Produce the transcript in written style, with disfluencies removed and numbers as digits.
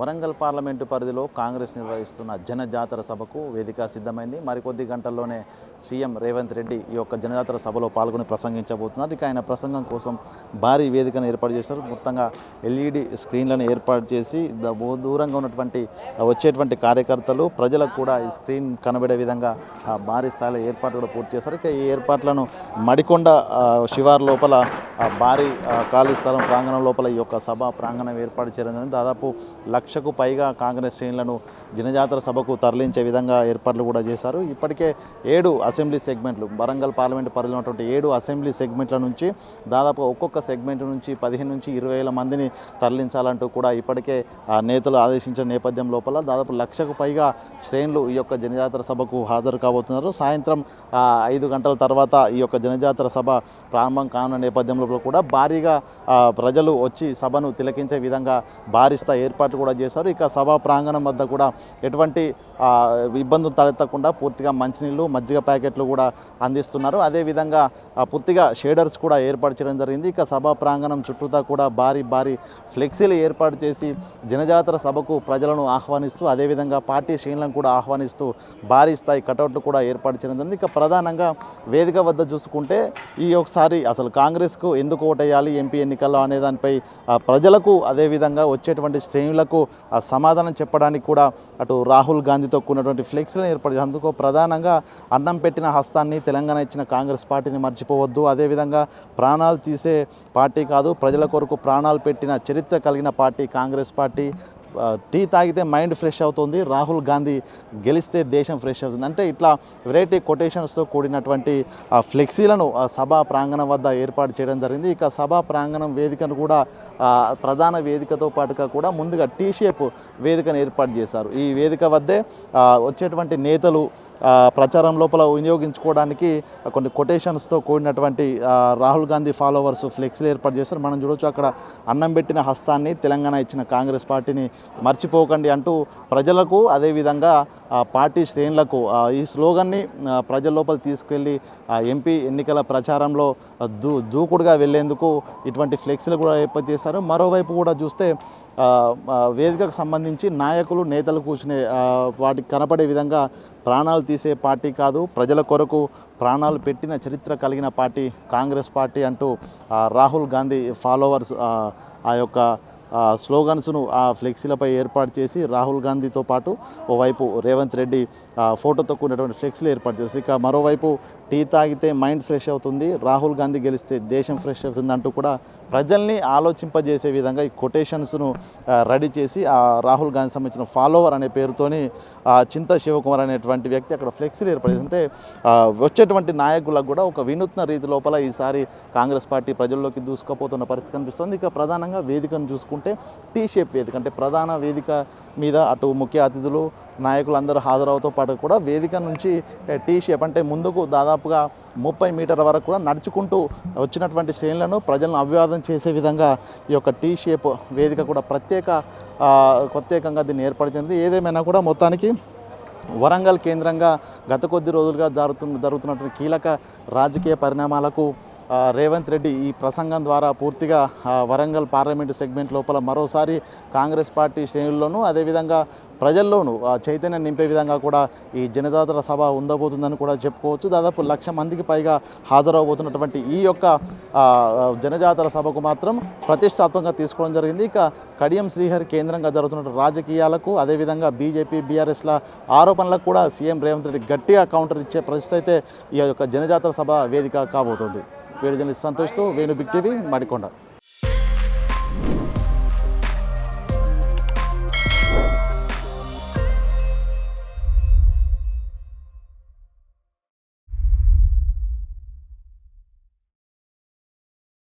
Warangal parliament పరిధిలో కాంగ్రెస్ నిర్వహిస్తున్న జనజాతర సభకు వేదిక సిద్ధమైంది. మరికొద్ది గంటల్లోనే సీఎం రేవంత్ రెడ్డి ఈ యొక్క జనజాతర సభలో పాల్గొని ప్రసంగించబోతున్నారు. ఇక ఆయన ప్రసంగం కోసం భారీ వేదికను ఏర్పాటు చేశారు. మొత్తంగా ఎల్ఈడి స్క్రీన్లను ఏర్పాటు చేసి దూరంగా ఉన్నటువంటి వచ్చేటువంటి కార్యకర్తలు ప్రజలకు కూడా ఈ స్క్రీన్ కనబడే విధంగా భారీ స్థాయిలో ఏర్పాటు కూడా పూర్తి చేశారు. ఇక ఈ ఏర్పాట్లను మడికొండ శివారు లోపల భారీ ఖాళీ స్థలం ప్రాంగణం లోపల ఈ యొక్క సభ ప్రాంగణం ఏర్పాటు చేయడం దాదాపు 1,00,000కు పైగా కాంగ్రెస్ శ్రేణులను జనజాతర సభకు తరలించే విధంగా ఏర్పాట్లు కూడా చేశారు. ఇప్పటికే 7 అసెంబ్లీ సెగ్మెంట్లు వరంగల్ పార్లమెంటు పరిధిలో ఉన్నటువంటి 7 అసెంబ్లీ సెగ్మెంట్ల నుంచి దాదాపు ఒక్కొక్క సెగ్మెంట్ నుంచి 15 నుంచి 20,000 మందిని తరలించాలంటూ కూడా ఇప్పటికే నేతలు ఆదేశించిన నేపథ్యం లోపల దాదాపు 1,00,000కు పైగా శ్రేణులు ఈ యొక్క జనజాతర సభకు హాజరు కాబోతున్నారు. సాయంత్రం 5 గంటల తర్వాత ఈ యొక్క జనజాతర సభ ప్రారంభం కానున్న నేపథ్యంలో కూడా భారీగా ప్రజలు వచ్చి సభను తిలకించే విధంగా భారీ స్థాయి ఏర్పాట్లు కూడా చేశారు. ఇక సభా ప్రాంగణం వద్ద కూడా ఎటువంటి ఇబ్బందులు తలెత్తకుండా పూర్తిగా మంచినీళ్ళు మజ్జిగ ప్యాకెట్లు కూడా అందిస్తున్నారు. అదేవిధంగా పూర్తిగా షేడర్స్ కూడా ఏర్పాటు చేయడం జరిగింది. ఇక సభా ప్రాంగణం చుట్టూతా కూడా భారీ ఫ్లెక్సీలు ఏర్పాటు చేసి జనజాతర సభకు ప్రజలను ఆహ్వానిస్తూ అదేవిధంగా పార్టీ శ్రేణులను కూడా ఆహ్వానిస్తూ భారీ స్థాయి కటౌట్లు కూడా ఏర్పాటు చేయడం జరిగింది. ఇక ప్రధానంగా వేదిక వద్ద చూసుకుంటే ఈ ఒకసారి అసలు కాంగ్రెస్కు ఎందుకు ఓటేయాలి ఎంపీ ఎన్నికల్లో అనే దానిపై ప్రజలకు అదేవిధంగా వచ్చేటువంటి శ్రేణులకు సమాధానం చెప్పడానికి కూడా అటు రాహుల్ గాంధీతో కూడినటువంటి ఫ్లెక్స్లను ఏర్పాటు చేసి అందుకు ప్రధానంగా అన్నం పెట్టిన హస్తాన్ని తెలంగాణ ఇచ్చిన కాంగ్రెస్ పార్టీని మర్చిపోవద్దు, అదేవిధంగా ప్రాణాలు తీసే పార్టీ కాదు ప్రజల కొరకు ప్రాణాలు పెట్టిన చరిత్ర కలిగిన పార్టీ కాంగ్రెస్ పార్టీ, టీ తాగితే మైండ్ ఫ్రెష్ అవుతుంది, రాహుల్ గాంధీ గెలిస్తే దేశం ఫ్రెష్ అవుతుంది అంటే ఇట్లా వెరైటీ కొటేషన్స్తో కూడినటువంటి ఫ్లెక్సీలను సభా ప్రాంగణం వద్ద ఏర్పాటు చేయడం జరిగింది. ఇక సభా ప్రాంగణం వేదికను కూడా ప్రధాన వేదికతో పాటుగా కూడా ముందుగా టీ షేప్ వేదికను ఏర్పాటు చేశారు. ఈ వేదిక వద్దే వచ్చేటువంటి నేతలు ప్రచారం లోపల వినియోగించుకోవడానికి కొన్ని కొటేషన్స్తో కూడినటువంటి రాహుల్ గాంధీ ఫాలోవర్స్ ఫ్లెక్సీలు ఏర్పాటు చేస్తారు. మనం చూడవచ్చు అక్కడ అన్నం పెట్టిన హస్తాన్ని తెలంగాణ ఇచ్చిన కాంగ్రెస్ పార్టీని మర్చిపోకండి అంటూ ప్రజలకు అదేవిధంగా పార్టీ శ్రేణులకు ఈ స్లోగన్ని ప్రజల లోపల తీసుకెళ్ళి ఎంపీ ఎన్నికల ప్రచారంలో దూకుడుగా వెళ్లేందుకు ఇటువంటి ఫ్లెక్సీలు కూడా ఏర్పాటు చేశారు. మరోవైపు కూడా చూస్తే వేదికకు సంబంధించి నాయకులు నేతలు కూర్చునే వాటికి కనపడే విధంగా ప్రాణాలు తీసే పార్టీ కాదు ప్రజల కొరకు ప్రాణాలు పెట్టిన చరిత్ర కలిగిన పార్టీ కాంగ్రెస్ పార్టీ అంటూ రాహుల్ గాంధీ ఫాలోవర్స్ ఆ యొక్క స్లోగన్స్ను ఆ ఫ్లెక్సీలపై ఏర్పాటు చేసి రాహుల్ గాంధీతో పాటు ఓవైపు రేవంత్ రెడ్డి ఫోటోతో కూడినటువంటి ఫ్లెక్సీలు ఏర్పాటు చేసి ఇక మరోవైపు టీ తాగితే మైండ్ ఫ్రెష్ అవుతుంది, రాహుల్ గాంధీ గెలిస్తే దేశం ఫ్రెష్ అవుతుంది అంటూ కూడా ప్రజల్ని ఆలోచింపజేసే విధంగా ఈ కొటేషన్స్ను రెడీ చేసి ఆ రాహుల్ గాంధీ సంబంధించిన ఫాలోవర్ అనే పేరుతోని చింత శివకుమార్ అనేటువంటి వ్యక్తి అక్కడ ఫ్లెక్సీలు ఏర్పాటు చేసి అంటే వచ్చేటువంటి నాయకులకు కూడా ఒక వినూత్న రీతి లోపల ఈసారి కాంగ్రెస్ పార్టీ ప్రజల్లోకి దూసుకుపోతున్న పరిస్థితి కనిపిస్తుంది. ఇక ప్రధానంగా వేదికను చూసుకుంటే టీ షేప్ వేదిక అంటే ప్రధాన వేదిక మీద అటు ముఖ్య అతిథులు నాయకులు అందరూ హాజరవుతో పాటు కూడా వేదిక నుంచి టీ షేప్ అంటే ముందుకు దాదాపుగా 30 మీటర్ల వరకు కూడా వచ్చినటువంటి శ్రేణులను ప్రజలను అభివాదం చేసే విధంగా ఈ యొక్క టీ షేప్ వేదిక కూడా ప్రత్యేకంగా దీన్ని ఏర్పరిచింది. ఏదేమైనా కూడా మొత్తానికి వరంగల్ కేంద్రంగా గత కొద్ది రోజులుగా జరుగుతున్నటువంటి కీలక రాజకీయ పరిణామాలకు రేవంత్ రెడ్డి ఈ ప్రసంగం ద్వారా పూర్తిగా వరంగల్ పార్లమెంటు సెగ్మెంట్ లోపల మరోసారి కాంగ్రెస్ పార్టీ శ్రేణుల్లోనూ అదేవిధంగా ప్రజల్లోనూ చైతన్యం నింపే విధంగా కూడా ఈ జనజాతర సభ ఉండబోతుందని కూడా చెప్పుకోవచ్చు. దాదాపు 1,00,000 మందికి పైగా హాజరవబోతున్నటువంటి ఈ యొక్క జనజాతర సభకు మాత్రం ప్రతిష్టాత్మకంగా తీసుకోవడం జరిగింది. ఇక కడియం శ్రీహరి కేంద్రంగా జరుగుతున్న రాజకీయాలకు అదేవిధంగా బీజేపీ బీఆర్ఎస్ల ఆరోపణలకు కూడా సీఎం రేవంత్ రెడ్డి గట్టిగా కౌంటర్ ఇచ్చే పరిస్థితి అయితే ఈ యొక్క జనజాతర సభ వేదిక కాబోతోంది. వీడియో జర్నలిస్ట్ సంతోష్తో వేణు బిగ్ టీవీ మడికొండ.